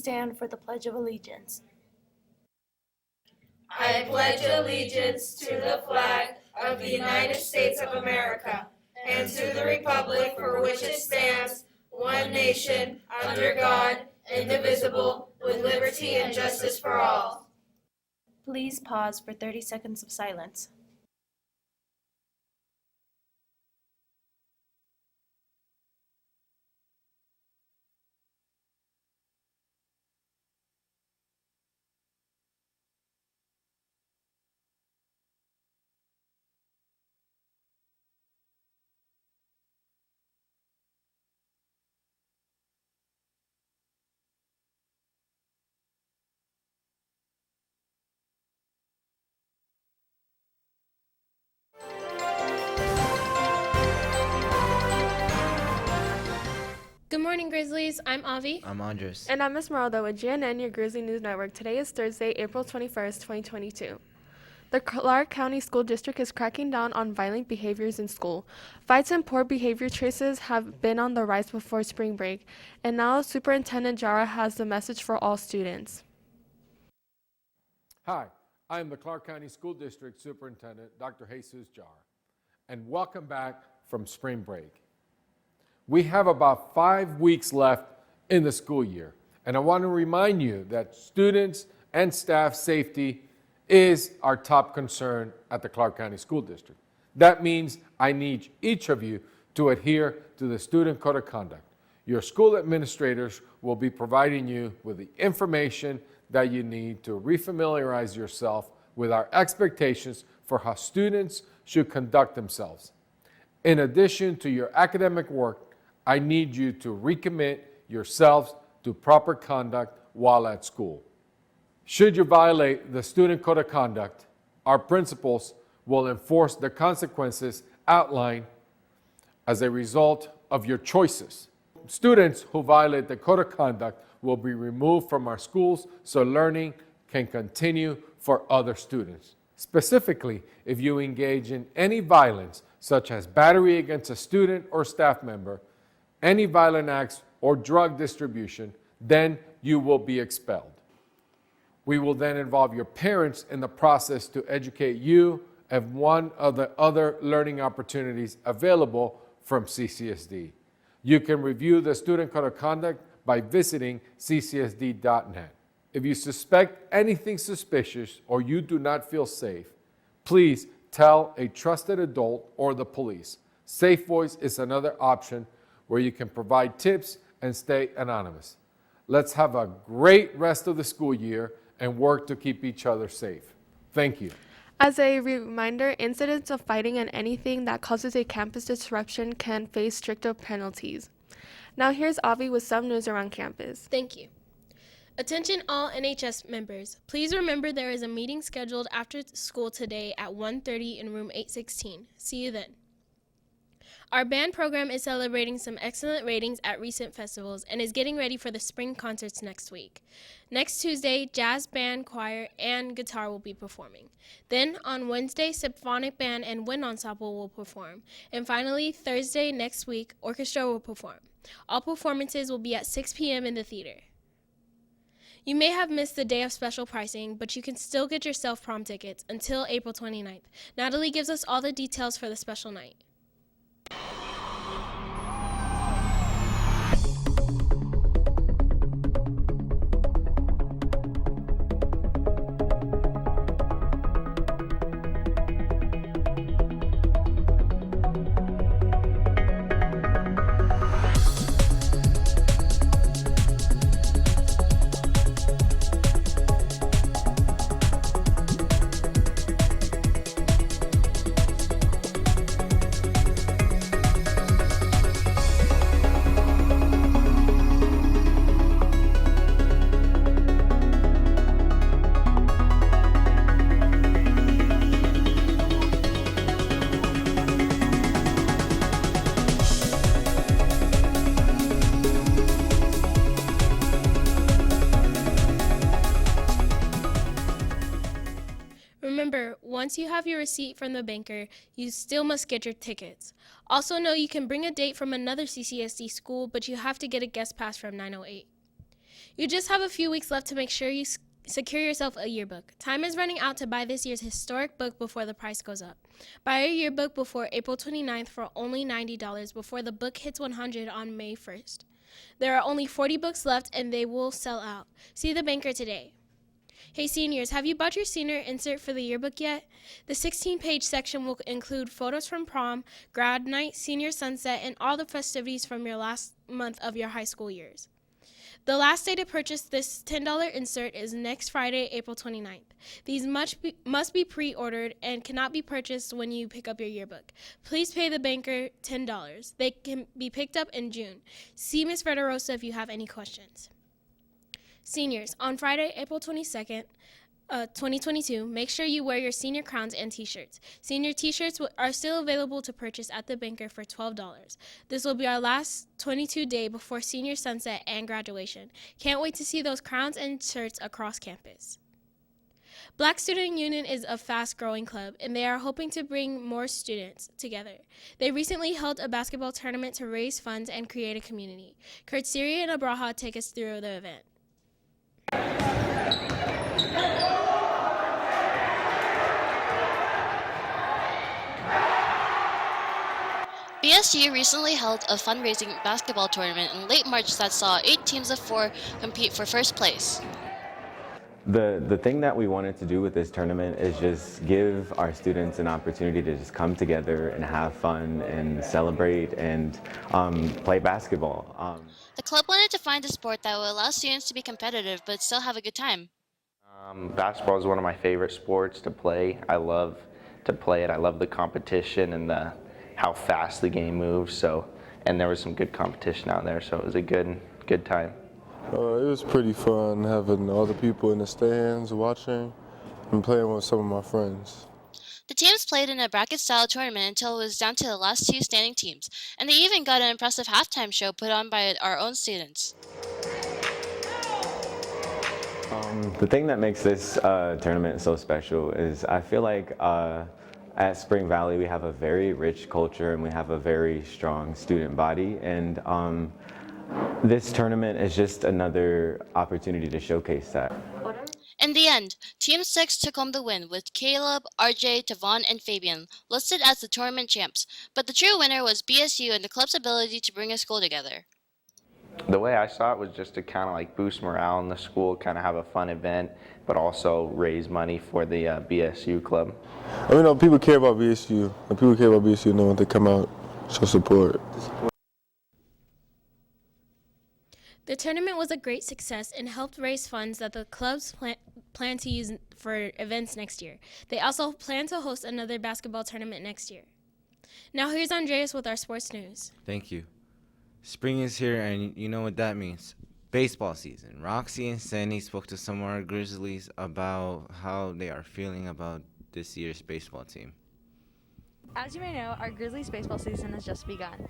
stand for the Pledge of Allegiance. I pledge allegiance to the flag of the United States of America and to the republic for which it stands, one nation, under God, indivisible, with liberty and justice for all. Please pause for 30 seconds of silence. Good morning, Grizzlies. I'm Avi. I'm Andres. And I'm Esmeralda with GNN, your Grizzly News Network. Today is Thursday, April 21st, 2022. The Clark County School District is cracking down on violent behaviors in school. Fights and poor behavior traces have been on the rise before spring break, and now Superintendent Jara has the message for all students. Hi, I am the Clark County School District Superintendent, Dr. Jesus Jara, and welcome back from spring break. We have about 5 weeks left in the school year, and I want to remind you that students and staff safety is our top concern at the Clark County School District. That means I need each of you to adhere to the Student Code of Conduct. Your school administrators will be providing you with the information that you need to refamiliarize yourself with our expectations for how students should conduct themselves. In addition to your academic work, I need you to recommit yourselves to proper conduct while at school. Should you violate the Student Code of Conduct, our principals will enforce the consequences outlined as a result of your choices. Students who violate the Code of Conduct will be removed from our schools so learning can continue for other students. Specifically, if you engage in any violence, such as battery against a student or staff member, any violent acts or drug distribution, then you will be expelled. We will then involve your parents in the process to educate you of one of the other learning opportunities available from CCSD. You can review the Student Code of Conduct by visiting ccsd.net. If you suspect anything suspicious or you do not feel safe, please tell a trusted adult or the police. Safe Voice is another option where you can provide tips and stay anonymous. Let's have a great rest of the school year and work to keep each other safe. Thank you. As a reminder, incidents of fighting and anything that causes a campus disruption can face stricter penalties. Now here's Avi with some news around campus. Thank you. Attention all NHS members. Please remember there is a meeting scheduled after school today at 1:30 in room 816. See you then. Our band program is celebrating some excellent ratings at recent festivals and is getting ready for the spring concerts next week. Next Tuesday, jazz band, choir, and guitar will be performing. Then on Wednesday, symphonic band and wind ensemble will perform. And finally, Thursday next week, orchestra will perform. All performances will be at 6 p.m. in the theater. You may have missed the day of special pricing, but you can still get your self-prom tickets until April 29th. Natalie gives us all the details for the special night. Remember, once you have your receipt from the banker, you still must get your tickets. Also know you can bring a date from another CCSD school, but you have to get a guest pass from 908. You just have a few weeks left to make sure you secure yourself a yearbook. Time is running out to buy this year's historic book before the price goes up. Buy a yearbook before April 29th for only $90 before the book hits 100 on May 1st. There are only 40 books left and they will sell out. See the banker today. Hey seniors, have you bought your senior insert for the yearbook yet? The 16-page section will include photos from prom, grad night, senior sunset, and all the festivities from your last month of your high school years. The last day to purchase this $10 insert is next Friday, April 29th. These must be pre-ordered and cannot be purchased when you pick up your yearbook. Please pay the banker $10. They can be picked up in June. See Ms. Federosa if you have any questions. Seniors, on Friday, April 22nd, 2022, make sure you wear your senior crowns and t-shirts. Senior t-shirts are still available to purchase at the banker for $12. This will be our last 22 day before senior sunset and graduation. Can't wait to see those crowns and shirts across campus. Black Student Union is a fast-growing club, and they are hoping to bring more students together. They recently held a basketball tournament to raise funds and create a community. Kurt Siri and Abraha take us through the event. BSU recently held a fundraising basketball tournament in late March that saw 8 teams of 4 compete for first place. The thing that we wanted to do with this tournament is just give our students an opportunity to just come together and have fun and celebrate and play basketball. The club wanted to find a sport that would allow students to be competitive but still have a good time. Basketball is one of my favorite sports to play. I love to play it. I love the competition and how fast the game moves. And there was some good competition out there, so it was a good time. It was pretty fun having all the people in the stands watching and playing with some of my friends. The teams played in a bracket-style tournament until it was down to the last 2 standing teams, and they even got an impressive halftime show put on by our own students. The thing that makes this tournament so special is I feel like at Spring Valley we have a very rich culture and we have a very strong student body, and this tournament is just another opportunity to showcase that. In the end, Team 6 took home the win with Caleb, RJ, Tavon, and Fabian listed as the tournament champs, but the true winner was BSU and the club's ability to bring a school together. The way I saw it was just to kind of like boost morale in the school, kind of have a fun event, but also raise money for the BSU club. I mean, people care about BSU. When people care about BSU, know when they come out, show support. The tournament was a great success and helped raise funds that the clubs plan to use for events next year. They also plan to host another basketball tournament next year. Now here's Andreas with our sports news. Thank you. Spring is here, and you know what that means. Baseball season. Roxy and Sandy spoke to some of our Grizzlies about how they are feeling about this year's baseball team. As you may know, our Grizzlies baseball season has just begun.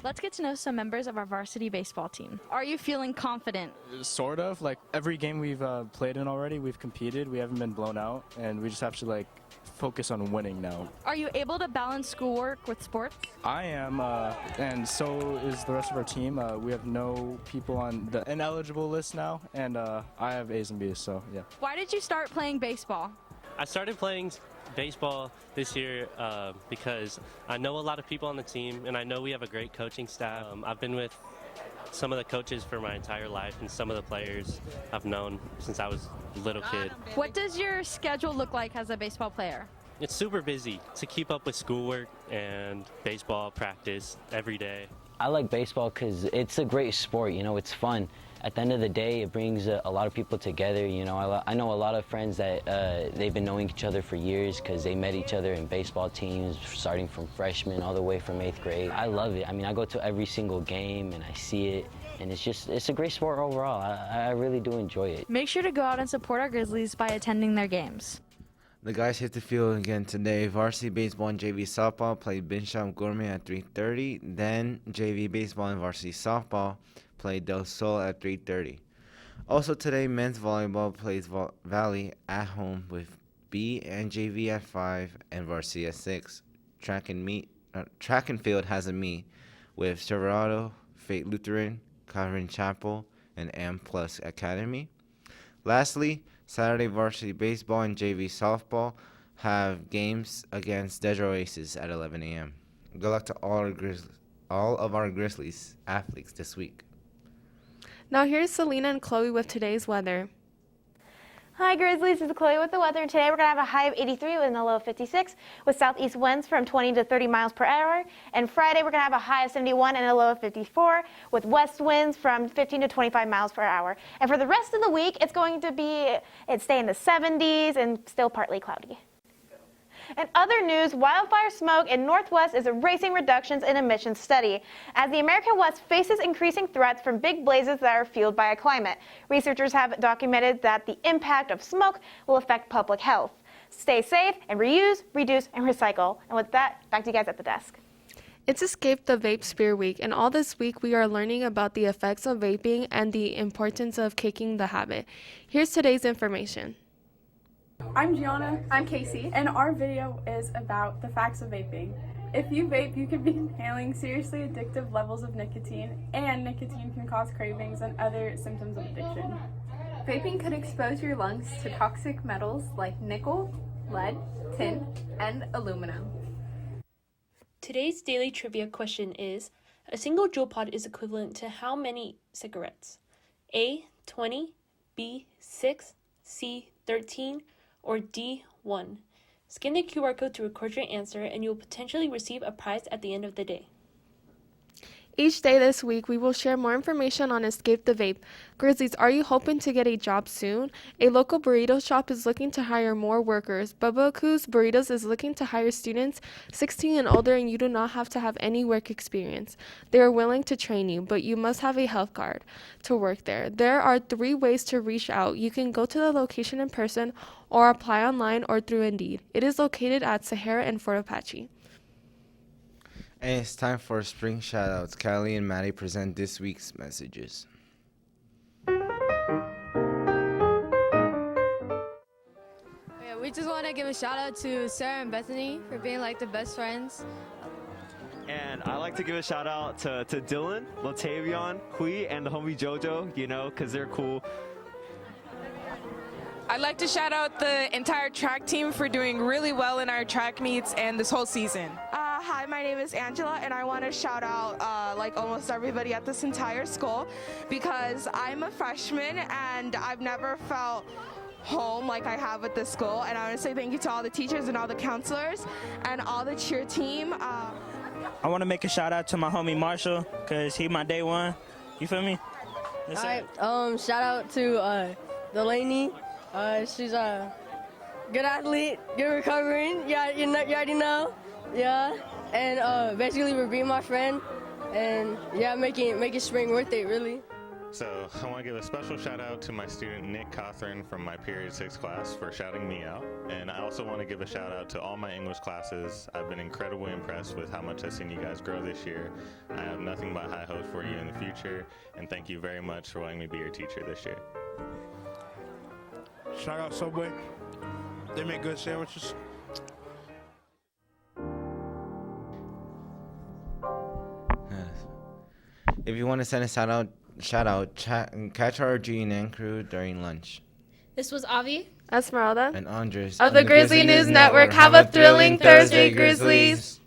Let's get to know some members of our varsity baseball team. Are you feeling confident? Sort of. Like every game we've played in already, we've competed. We haven't been blown out, and we just have to focus on winning now. Are you able to balance schoolwork with sports? I am, and so is the rest of our team. We have no people on the ineligible list now, and I have A's and B's, so yeah. Why did you start playing baseball? I started playing baseball this year because I know a lot of people on the team, and I know we have a great coaching staff. I've been with some of the coaches for my entire life, and some of the players I've known since I was a little kid. What does your schedule look like as a baseball player? It's super busy to keep up with schoolwork and baseball practice every day. I like baseball because it's a great sport, it's fun. At the end of the day, it brings a lot of people together. I know a lot of friends that they've been knowing each other for years because they met each other in baseball teams, starting from freshman all the way from 8th grade. I love it. I go to every single game and I see it, and it's a great sport overall. I really do enjoy it. Make sure to go out and support our Grizzlies by attending their games. The guys hit the field again today. Varsity baseball and JV softball played Bishop Gourmet at 3:30. Then JV baseball and varsity softball played Del Sol at 3:30. Also today, men's volleyball plays Valley at home with B and JV at 5 and varsity at 6. Track and field has a meet with Silverado, Fate Lutheran, Calvary Chapel, and M Plus Academy. Lastly, Saturday varsity baseball and JV softball have games against Desert Oasis at 11 a.m. Good luck to all of our Grizzlies athletes this week. Now here's Selena and Chloe with today's weather. Hi Grizzlies, this is Chloe with the weather, and today we're going to have a high of 83 with a low of 56 with southeast winds from 20 to 30 miles per hour. And Friday we're going to have a high of 71 and a low of 54 with west winds from 15 to 25 miles per hour. And for the rest of the week, it's stay in the 70s and still partly cloudy. In other news, wildfire smoke in Northwest is erasing reductions in emissions study, as the American West faces increasing threats from big blazes that are fueled by a climate. Researchers have documented that the impact of smoke will affect public health. Stay safe and reuse, reduce, and recycle. And with that, back to you guys at the desk. It's Escape the Vape Spear Week, and all this week we are learning about the effects of vaping and the importance of kicking the habit. Here's today's information. I'm Gianna. I'm Casey. And our video is about the facts of vaping. If you vape, you could be inhaling seriously addictive levels of nicotine, and nicotine can cause cravings and other symptoms of addiction. Vaping could expose your lungs to toxic metals like nickel, lead, tin, and aluminum. Today's daily trivia question is, a single Juul pod is equivalent to how many cigarettes? A, 20, B, 6, C, 13, or D, 1. Scan the QR code to record your answer and you will potentially receive a prize at the end of the day. Each day this week, we will share more information on Escape the Vape. Grizzlies, are you hoping to get a job soon? A local burrito shop is looking to hire more workers. Bubba Coos Burritos is looking to hire students 16 and older, and you do not have to have any work experience. They are willing to train you, but you must have a health card to work there. There are 3 ways to reach out. You can go to the location in person or apply online or through Indeed. It is located at Sahara and Fort Apache. And it's time for spring shoutouts. Callie and Maddie present this week's messages. Yeah, we just want to give a shout out to Sarah and Bethany for being like the best friends. And I like to give a shout out to Dylan, Latavion, Hui, and the homie JoJo, because they're cool. I'd like to shout out the entire track team for doing really well in our track meets and this whole season. Hi, my name is Angela, and I want to shout out like almost everybody at this entire school because I'm a freshman and I've never felt home like I have at this school. And I want to say thank you to all the teachers and all the counselors and all the cheer team. I want to make a shout out to my homie Marshall because he my day one. You feel me? All right. Shout out to Delaney. She's a good athlete, good recovering. Yeah, you already know. Yeah, and basically we're being my friend, and yeah, making spring worth it, really. So I want to give a special shout out to my student Nick Cawthorn from my period 6 class for shouting me out. And I also want to give a shout out to all my English classes. I've been incredibly impressed with how much I've seen you guys grow this year. I have nothing but high hopes for you in the future, and thank you very much for letting me be your teacher this year. Shout out Subway. They make good sandwiches. If you want to send a shout out, catch our GNN crew during lunch. This was Avi, Esmeralda, and Andres of the Grizzly News Network. Have a thrilling Thursday, Grizzlies.